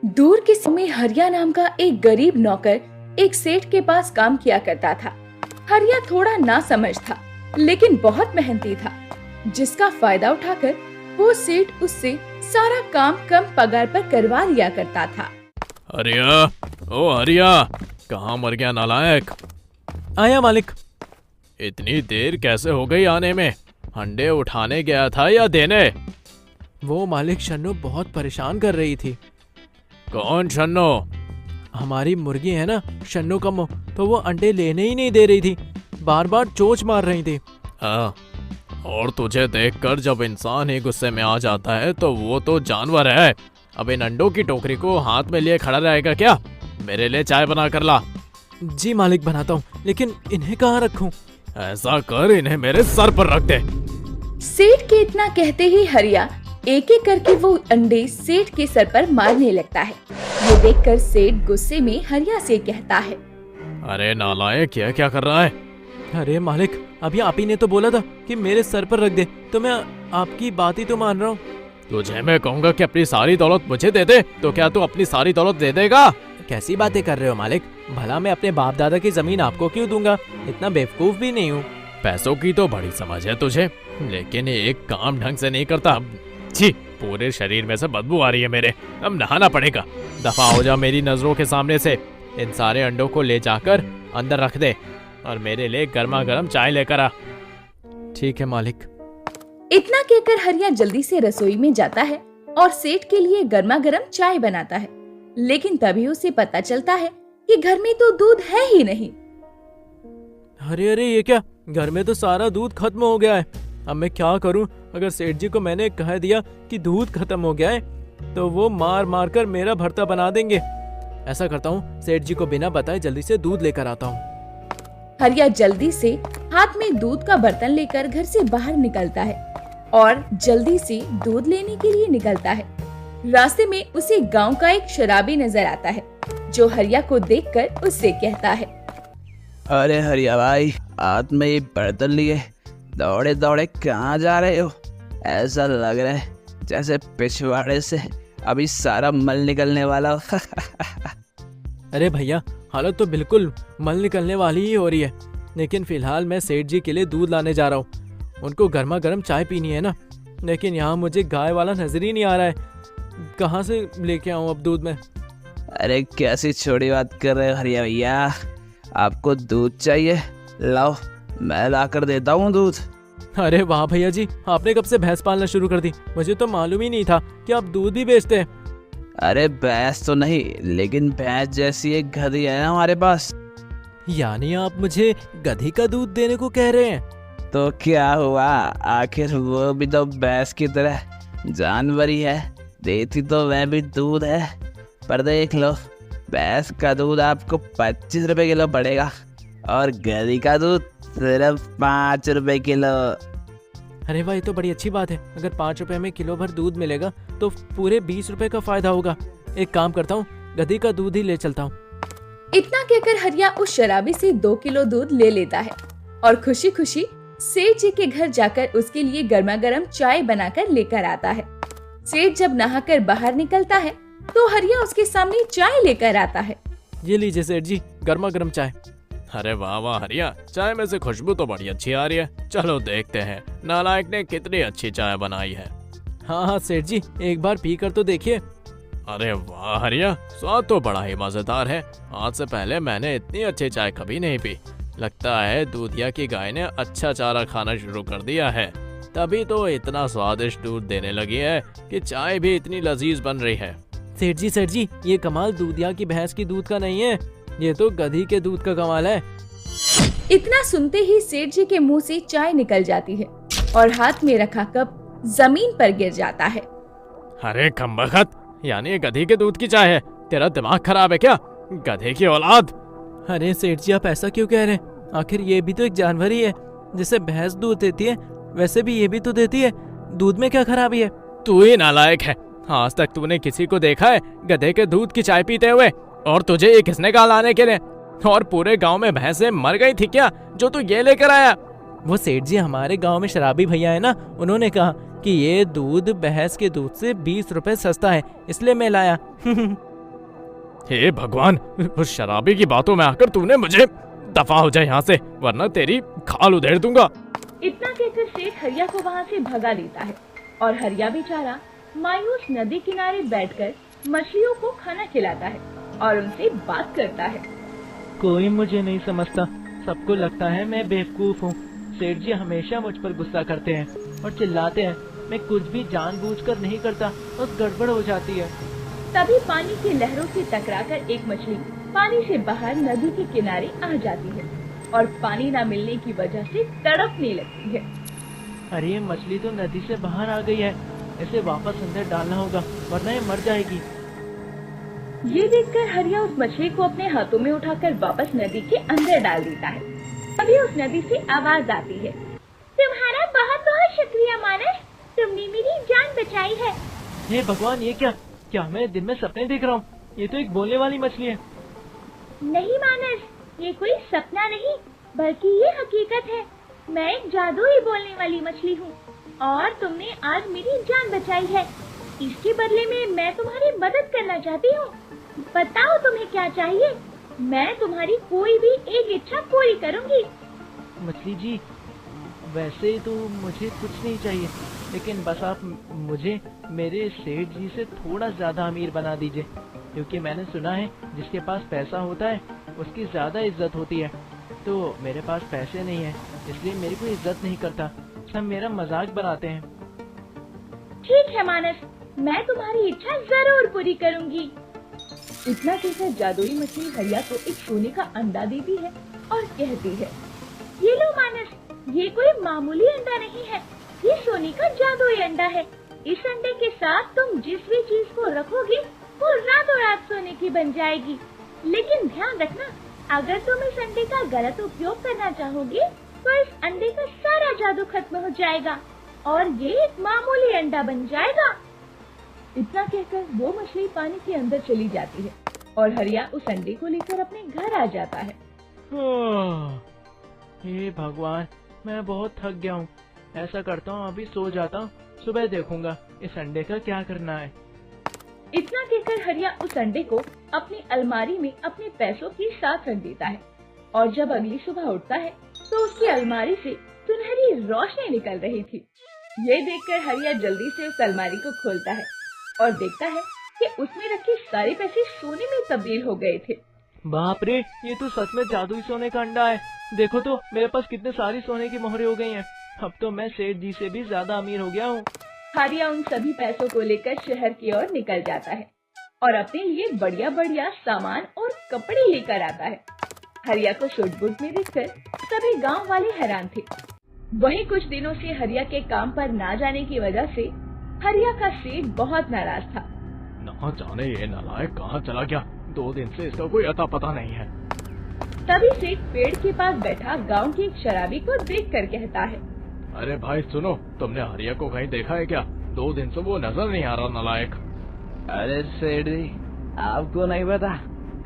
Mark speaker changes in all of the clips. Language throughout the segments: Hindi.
Speaker 1: दूर के समय हरिया नाम का एक गरीब नौकर एक सेठ के पास काम किया करता था। हरिया थोड़ा नासमझ था, लेकिन बहुत मेहनती था, जिसका फायदा उठाकर वो सेठ उससे सारा काम कम पगार पर करवा लिया करता था।
Speaker 2: हरिया, ओ हरिया, कहाँ मर गया नालायक?
Speaker 3: आया मालिक।
Speaker 2: इतनी देर कैसे हो गई आने में? अंडे उठाने गया था या देने?
Speaker 3: वो मालिक शन्नू बहुत परेशान कर रही थी।
Speaker 2: कौन शन्नो?
Speaker 3: हमारी मुर्गी है ना शन्नू कम्मो, तो वो अंडे लेने ही नहीं दे रही थी, बार बार चोंच मार रही थी।
Speaker 2: हाँ, और तुझे देखकर जब इंसान ही गुस्से में आ जाता है तो वो तो जानवर है। अब इन अंडों की टोकरी को हाथ में लिए खड़ा रहेगा क्या? मेरे लिए चाय बना कर ला।
Speaker 3: जी मालिक, बनाता हूँ, लेकिन इन्हें कहाँ रखूं?
Speaker 2: ऐसा कर, इन्हें मेरे सर पर रख दे।
Speaker 1: सेठ के इतना कहते ही हरिया एक एक करके वो अंडे सेठ के सर पर मारने लगता है। ये देखकर सेठ गुस्से में हरिया से कहता है,
Speaker 2: अरे नालायक, ये क्या कर रहा है?
Speaker 3: अरे मालिक, अभी आप ही ने तो बोला था कि मेरे सर पर रख दे, तो मैं आपकी बात ही तो मान रहा हूँ।
Speaker 2: तुझे मैं कहूँगा कि अपनी सारी दौलत मुझे दे दे, तो क्या तू अपनी सारी दौलत दे देगा?
Speaker 3: कैसी बातें कर रहे हो मालिक? भला मैं अपने बाप दादा की जमीन आपको क्यों दूंगा? इतना बेवकूफ भी नहीं हूँ।
Speaker 2: पैसों की तो बड़ी समझ है तुझे, लेकिन एक काम ढंग से नहीं करता। छी, पूरे शरीर में से बदबू आ रही है मेरे। अब नहाना पड़ेगा। दफा हो जा मेरी नजरों के सामने से। इन सारे अंडों को ले जाकर अंदर रख दे और मेरे लिए गर्मा गर्म चाय लेकर आ।
Speaker 3: ठीक है मालिक।
Speaker 1: इतना कहकर हरिया जल्दी से रसोई में जाता है और सेठ के लिए गर्मा गर्म चाय बनाता है। लेकिन तभी उसे पता चलता है कि घर में तो दूध है ही नहीं।
Speaker 3: अरे अरे, ये क्या? घर में तो सारा दूध खत्म हो गया है। अब मैं क्या करूं? अगर सेठ जी को मैंने कह दिया कि दूध खत्म हो गया है तो वो मार मार कर मेरा भरता बना देंगे। ऐसा करता हूँ, सेठ जी को बिना बताए जल्दी से दूध लेकर आता हूँ।
Speaker 1: हरिया जल्दी से हाथ में दूध का बर्तन लेकर घर से बाहर निकलता है और जल्दी से दूध लेने के लिए निकलता है। रास्ते में उसे गांव का एक शराबी नजर आता है, जो हरिया को देखकर उससे कहता है,
Speaker 4: अरे हरिया भाई, हाथ में ये बर्तन लिए दौड़े दौड़े कहाँ जा रहे हो? ऐसा लग रहा है जैसे पिछवाड़े से अभी सारा मल निकलने वाला हो।
Speaker 3: अरे भैया, हालत तो बिल्कुल मल निकलने वाली ही हो रही है, लेकिन फिलहाल मैं सेठ जी के लिए दूध लाने जा रहा हूँ। उनको गर्मा गर्म चाय पीनी है ना, लेकिन यहाँ मुझे गाय वाला नजर ही नहीं आ रहा है। कहाँ से लेके आऊँ अब दूध में?
Speaker 4: अरे कैसी छोटी बात कर रहे हो हरिया भैया, आपको दूध चाहिए? लाओ, मैं ला कर देता हूँ दूध।
Speaker 3: अरे वाह भैया जी, आपने कब से भैंस पालना शुरू कर दी? मुझे तो मालूम ही नहीं था कि आप दूध भी बेचते हैं।
Speaker 4: अरे भैंस तो नहीं, लेकिन भैंस जैसी एक गधी है ना हमारे पास।
Speaker 3: यानी आप मुझे गधी का दूध देने को कह रहे हैं?
Speaker 4: तो क्या हुआ, आखिर वो भी तो भैंस की तरह जानवर ही है, देती तो वह भी दूध है। पर देख लो, भैंस का दूध आपको 25 रुपए किलो पड़ेगा और गधी का दूध सिर्फ 5 रुपए किलो।
Speaker 3: अरे वाह, ये तो बड़ी अच्छी बात है। अगर 5 रुपए में किलो भर दूध मिलेगा तो पूरे 20 रुपए का फायदा होगा। एक काम करता हूँ, गधी का दूध ही ले चलता हूँ।
Speaker 1: इतना कहकर हरिया उस शराबी से 2 किलो दूध ले लेता है और खुशी खुशी सेठ जी के घर जाकर उसके लिए गर्मा गर्म चाय बनाकर लेकर आता है। सेठ जब नहाकर बाहर निकलता है तो हरिया उसके सामने चाय लेकर आता है।
Speaker 3: ये लीजिए सेठ जी, गर्मा गर्म चाय।
Speaker 2: अरे वाह वाह हरिया, चाय में से खुशबू तो बड़ी अच्छी आ रही है। चलो देखते हैं नालायक ने कितनी अच्छी चाय बनाई है।
Speaker 3: हाँ हाँ सेठ जी, एक बार पी कर तो देखिए।
Speaker 2: अरे वाह हरिया, स्वाद तो बड़ा ही मजेदार है। आज से पहले मैंने इतनी अच्छी चाय कभी नहीं पी। लगता है दूधिया की गाय ने अच्छा चारा खाना शुरू कर दिया है, तभी तो इतना स्वादिष्ट दूध देने लगी है कि चाय भी इतनी लजीज बन रही है।
Speaker 3: सेठ जी, ये कमाल दूधिया की भैंस की दूध का नहीं है, ये तो गधी के दूध का कमाल है।
Speaker 1: इतना सुनते ही सेठ जी के मुंह से चाय निकल जाती है और हाथ में रखा कप जमीन पर गिर जाता है।
Speaker 2: अरे कमबख्त, यानी ये गधी के दूध की चाय है? तेरा दिमाग खराब है क्या, गधे की औलाद?
Speaker 3: अरे सेठ जी, आप ऐसा क्यों कह रहे हैं? आखिर ये भी तो एक जानवर ही है। जैसे भैंस दूध देती है वैसे भी ये भी तो देती है। दूध में क्या खराबी है?
Speaker 2: तू ही नालायक है। आज तक तूने किसी को देखा है गधे के दूध की चाय पीते हुए? और तुझे ये किसने कहा लाने के लिए? और पूरे गांव में भैंसें मर गई थी क्या जो तू ये लेकर आया?
Speaker 3: वो सेठ जी हमारे गांव में शराबी भैया है ना, उन्होंने कहा कि ये दूध भैंस के दूध से 20 रुपए सस्ता है, इसलिए मैं लाया।
Speaker 2: हे भगवान, उस शराबी की बातों में आकर तूने मुझे दफा हो जाए यहाँ से, वरना तेरी खाल उधेड़ दूंगा।
Speaker 1: इतना कहकर सेठ हरिया को वहाँ से भगा देता है और हरिया बेचारा मायूस नदी किनारे बैठकर मछलियों को खाना खिलाता है और उनसे बात करता है।
Speaker 3: कोई मुझे नहीं समझता, सबको लगता है मैं बेवकूफ हूँ। सेठ जी हमेशा मुझ पर गुस्सा करते हैं और चिल्लाते हैं। मैं कुछ भी जानबूझकर नहीं करता और गड़बड़ हो जाती है।
Speaker 1: तभी पानी की लहरों से टकराकर एक मछली पानी से बाहर नदी के किनारे आ जाती है और पानी न मिलने की वजह से तड़पने लगती है।
Speaker 3: अरे ये मछली तो नदी से बाहर आ गई है, इसे वापस अंदर डालना होगा वरना ये मर जाएगी।
Speaker 1: ये देखकर हरिया उस मछली को अपने हाथों में उठाकर वापस नदी के अंदर डाल देता है। तभी उस नदी से आवाज आती है, तुम्हारा बहुत बहुत शुक्रिया मानस, तुमने मेरी जान बचाई है।
Speaker 3: हे भगवान, ये क्या मैं दिन में सपने देख रहा हूँ? ये तो एक बोलने वाली मछली है।
Speaker 1: नहीं मानस, ये कोई सपना नहीं बल्कि ये हकीकत है। मैं एक जादुई बोलने वाली मछली हूँ और तुमने आज मेरी जान बचाई है। इसके बदले में मैं तुम्हारी मदद करना चाहती हूँ। बताओ तुम्हें क्या चाहिए, मैं तुम्हारी कोई भी एक इच्छा पूरी करूँगी।
Speaker 3: मछली जी, वैसे तो मुझे कुछ नहीं चाहिए, लेकिन बस आप मुझे मेरे सेठ जी से थोड़ा ज्यादा अमीर बना दीजिए, क्योंकि मैंने सुना है जिसके पास पैसा होता है उसकी ज्यादा इज्जत होती है। तो मेरे पास पैसे नहीं है, इसलिए मेरी कोई इज्जत नहीं करता, सब मेरा मजाक बनाते हैं।
Speaker 1: ठीक है मानस, मैं तुम्हारी इच्छा जरूर पूरी करूँगी। इतना कहकर जादुई मछली हरिया को एक सोने का अंडा देती है और कहती है, ये लो मानस, ये कोई मामूली अंडा नहीं है, ये सोने का जादुई अंडा है। इस अंडे के साथ तुम जिस भी चीज को रखोगे वो रातों रात सोने की बन जाएगी। लेकिन ध्यान रखना, अगर तुम इस अंडे का गलत उपयोग करना चाहोगे तो इस अंडे का सारा जादू खत्म हो जाएगा और ये एक मामूली अंडा बन जाएगा। इतना कहकर वो मछली पानी के अंदर चली जाती है और हरिया उस अंडे को लेकर अपने घर आ जाता है।
Speaker 3: हे भगवान, मैं बहुत थक गया हूँ। ऐसा करता हूँ अभी सो जाता हूँ, सुबह देखूंगा इस अंडे का क्या करना है।
Speaker 1: इतना कहकर हरिया उस अंडे को अपनी अलमारी में अपने पैसों के साथ रख देता है और जब अगली सुबह उठता है तो उसकी अलमारी से सुनहरी रोशनी निकल रही थी। ये देखकर हरिया जल्दी से उस अलमारी को खोलता है और देखता है कि उसमें रखे सारे पैसे सोने में तब्दील हो गए थे।
Speaker 3: बाप रे, ये तो सच में जादुई सोने का अंडा है। देखो तो मेरे पास कितने सारी सोने की मोहरें हो गई हैं। अब तो मैं सेठ जी से भी ज्यादा अमीर हो गया हूँ।
Speaker 1: हरिया उन सभी पैसों को लेकर शहर की ओर निकल जाता है और अपने लिए बढ़िया बढ़िया सामान और कपड़े लेकर आता है। हरिया को सूट-बूट में देखकर सभी गांव वाले हैरान थे। वहीं कुछ दिनों से हरिया के काम पर ना जाने की वजह से हरिया का सेठ बहुत नाराज था।
Speaker 2: ना जाने ये नालायक कहाँ चला गया, 2 दिन से इसका कोई अता पता नहीं है।
Speaker 1: तभी सेठ पेड़ के पास बैठा गांव के एक शराबी को देखकर कहता है,
Speaker 2: अरे भाई सुनो, तुमने हरिया को कहीं देखा है क्या? 2 दिन से वो नजर नहीं आ रहा नालायक।
Speaker 4: अरे सेठ जी, आपको नहीं पता,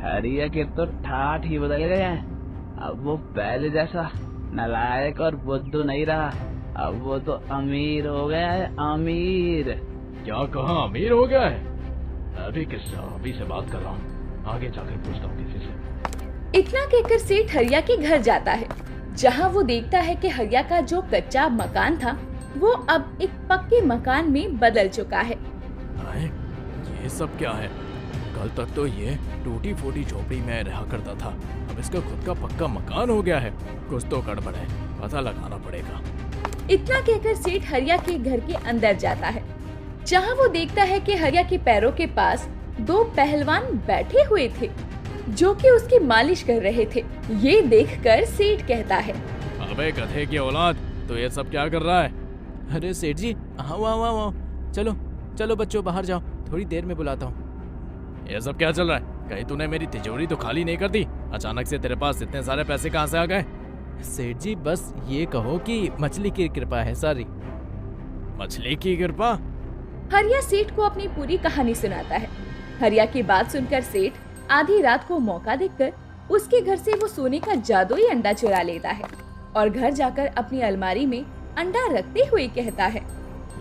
Speaker 4: हरिया के तो ठाठ ही बदल गए हैं। अब वो पहले जैसा नालायक और बुद्धू नहीं रहा, अब वो तो अमीर हो गया है, अमीर।
Speaker 2: क्या कहा अमीर हो गया है? मैं भी किस शराबी से बात कर रहा हूँ, आगे जाकर पूछता हूँ किसी से।
Speaker 1: इतना कहकर सेठ हरिया के घर जाता है, जहाँ वो देखता है कि हरिया का जो कच्चा मकान था वो अब एक पक्के मकान में बदल चुका है।
Speaker 2: ये सब क्या है? कल तक तो ये टूटी फूटी झोपड़ी में रहा करता था, अब इसका खुद का पक्का मकान हो गया है। कुछ तो गड़बड़ है, पता लगाना पड़ेगा।
Speaker 1: इतना कहकर सेठ हरिया के घर के अंदर जाता है, जहाँ वो देखता है कि हरिया के पैरों के पास 2 पहलवान बैठे हुए थे जो कि उसकी मालिश कर रहे थे। ये देखकर सेठ कहता है,
Speaker 2: अबे गधे की औलाद, तो ये सब क्या कर रहा है?
Speaker 3: अरे सेठ जी, आओ, चलो चलो बच्चों, बाहर जाओ, थोड़ी देर में बुलाता हूँ।
Speaker 2: ये सब क्या चल रहा है? कहीं तूने मेरी तिजोरी तो खाली नहीं कर दी? अचानक से तेरे पास इतने सारे पैसे कहाँ से आ गए?
Speaker 3: सेठ जी, बस ये कहो कि मछली की कृपा है सारी।
Speaker 2: मछली की कृपा?
Speaker 1: हरिया सेठ को अपनी पूरी कहानी सुनाता है। हरिया की बात सुनकर सेठ आधी रात को मौका देखकर उसके घर से वो सोने का जादुई अंडा चुरा लेता है और घर जाकर अपनी अलमारी में अंडा रखते हुए कहता है,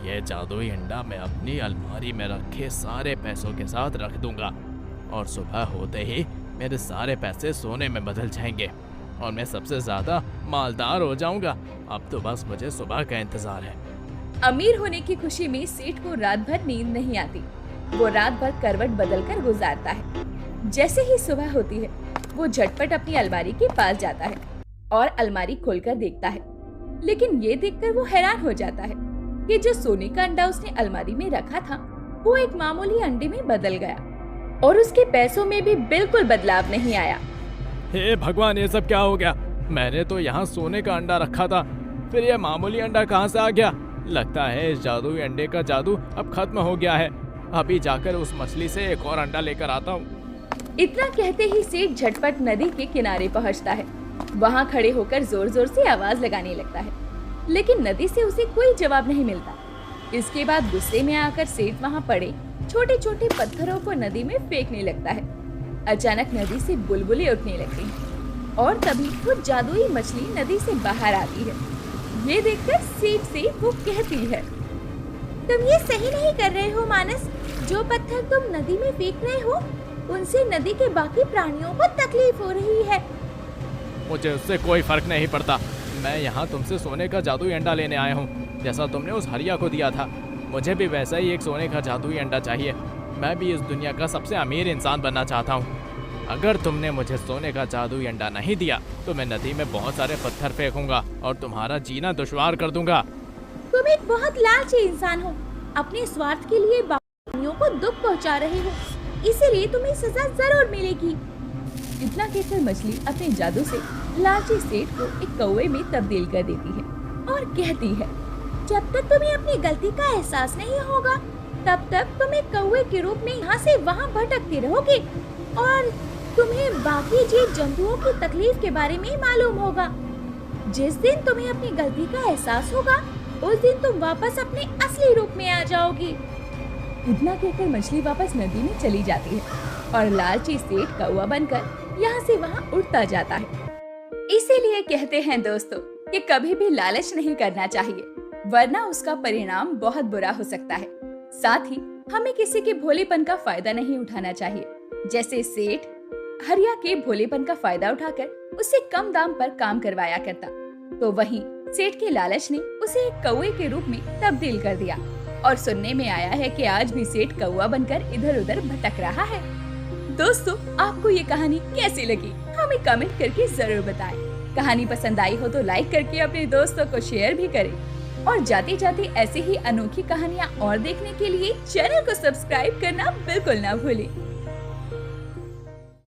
Speaker 2: ये जादुई अंडा मैं अपनी अलमारी में रखे सारे पैसों के साथ रख दूंगा। और सुबह होते ही मेरे सारे पैसे सोने में बदल जाएंगे और मैं सबसे ज्यादा मालदार हो जाऊंगा। अब तो बस मुझे सुबह का इंतजार है।
Speaker 1: अमीर होने की खुशी में सेठ को रात भर नींद नहीं आती। वो रात भर करवट बदलकर गुजारता है। जैसे ही सुबह होती है वो झटपट अपनी अलमारी के पास जाता है और अलमारी खोलकर देखता है। लेकिन ये देखकर वो हैरान हो जाता है कि जो सोने का अंडा उसने अलमारी में रखा था वो एक मामूली अंडे में बदल गया और उसके पैसों में भी बिल्कुल बदलाव नहीं आया।
Speaker 2: हे भगवान, ये सब क्या हो गया? मैंने तो यहाँ सोने का अंडा रखा था, फिर ये मामूली अंडा कहाँ से आ गया? लगता है इस जादुई अंडे का जादू अब खत्म हो गया है। अभी जाकर उस मछली से एक और अंडा लेकर आता हूँ।
Speaker 1: इतना कहते ही सेठ झटपट नदी के किनारे पहुँचता है। वहाँ खड़े होकर जोर जोर से आवाज लगाने लगता है, लेकिन नदी से उसे कोई जवाब नहीं मिलता। इसके बाद गुस्से में आकर सेठ वहाँ पड़े छोटे छोटे पत्थरों को नदी में फेंकने लगता है। अचानक नदी से बुलबुलें उठने लगती हैं और तभी वो जादुई मछली नदी से बाहर आती है। ये देखकर सेठ से वो कहती है, तुम ये सही नहीं कर रहे हो मानस। जो पत्थर तुम नदी में फेंक रहे हो उनसे नदी के बाकी प्राणियों को तकलीफ हो रही है।
Speaker 2: मुझे उससे कोई फर्क नहीं पड़ता। मैं यहाँ तुमसे सोने का जादुई अंडा लेने आया हूँ, जैसा तुमने उस हरिया को दिया था। मुझे भी वैसा ही एक सोने का जादुई अंडा चाहिए। मैं भी इस दुनिया का सबसे अमीर इंसान बनना चाहता हूँ। अगर तुमने मुझे सोने का जादुई अंडा नहीं दिया तो मैं नदी में बहुत सारे पत्थर फेंकूंगा और तुम्हारा जीना दुश्वार कर दूंगा।
Speaker 1: तुम एक बहुत लालची इंसान हो। अपने स्वार्थ के लिए बाकी प्राणियों को दुख पहुंचा रहे हो, इसीलिए तुम्हें सजा जरूर मिलेगी। इतना कहकर मछली अपने जादू से लालची सेठ को एक कौवे में तब्दील कर देती है और कहती है, जब तक तुम्हें अपनी गलती का एहसास नहीं होगा तब तक तुम एक कौवे के रूप में यहाँ से वहाँ भटकते रहोगे और तुम्हें बाकी जीव जंतुओं की तकलीफ के बारे में मालूम होगा। जिस दिन तुम्हें अपनी गलती का एहसास होगा उस दिन तुम वापस अपने असली रूप में आ जाओगी। इतना कहकर मछली वापस नदी में चली जाती है और लालची सेठ कौवा बनकर यहाँ से वहाँ उड़ता जाता है। इसीलिए कहते हैं दोस्तों कि कभी भी लालच नहीं करना चाहिए, वरना उसका परिणाम बहुत बुरा हो सकता है। साथ ही हमें किसी के भोलेपन का फायदा नहीं उठाना चाहिए। जैसे सेठ हरिया के भोलेपन का फायदा उठाकर उससे कम दाम पर काम करवाया करता, तो वहीं सेठ के लालच ने उसे एक कौवे के रूप में तब्दील कर दिया और सुनने में आया है कि आज भी सेठ कौवा बनकर इधर उधर भटक रहा है। दोस्तों, आपको ये कहानी कैसी लगी हमें कमेंट करके जरूर बताएं। कहानी पसंद आई हो तो लाइक करके अपने दोस्तों को शेयर भी करें और जाते जाते ऐसी ही अनोखी कहानियाँ और देखने के लिए चैनल को सब्सक्राइब करना बिल्कुल ना भूलें।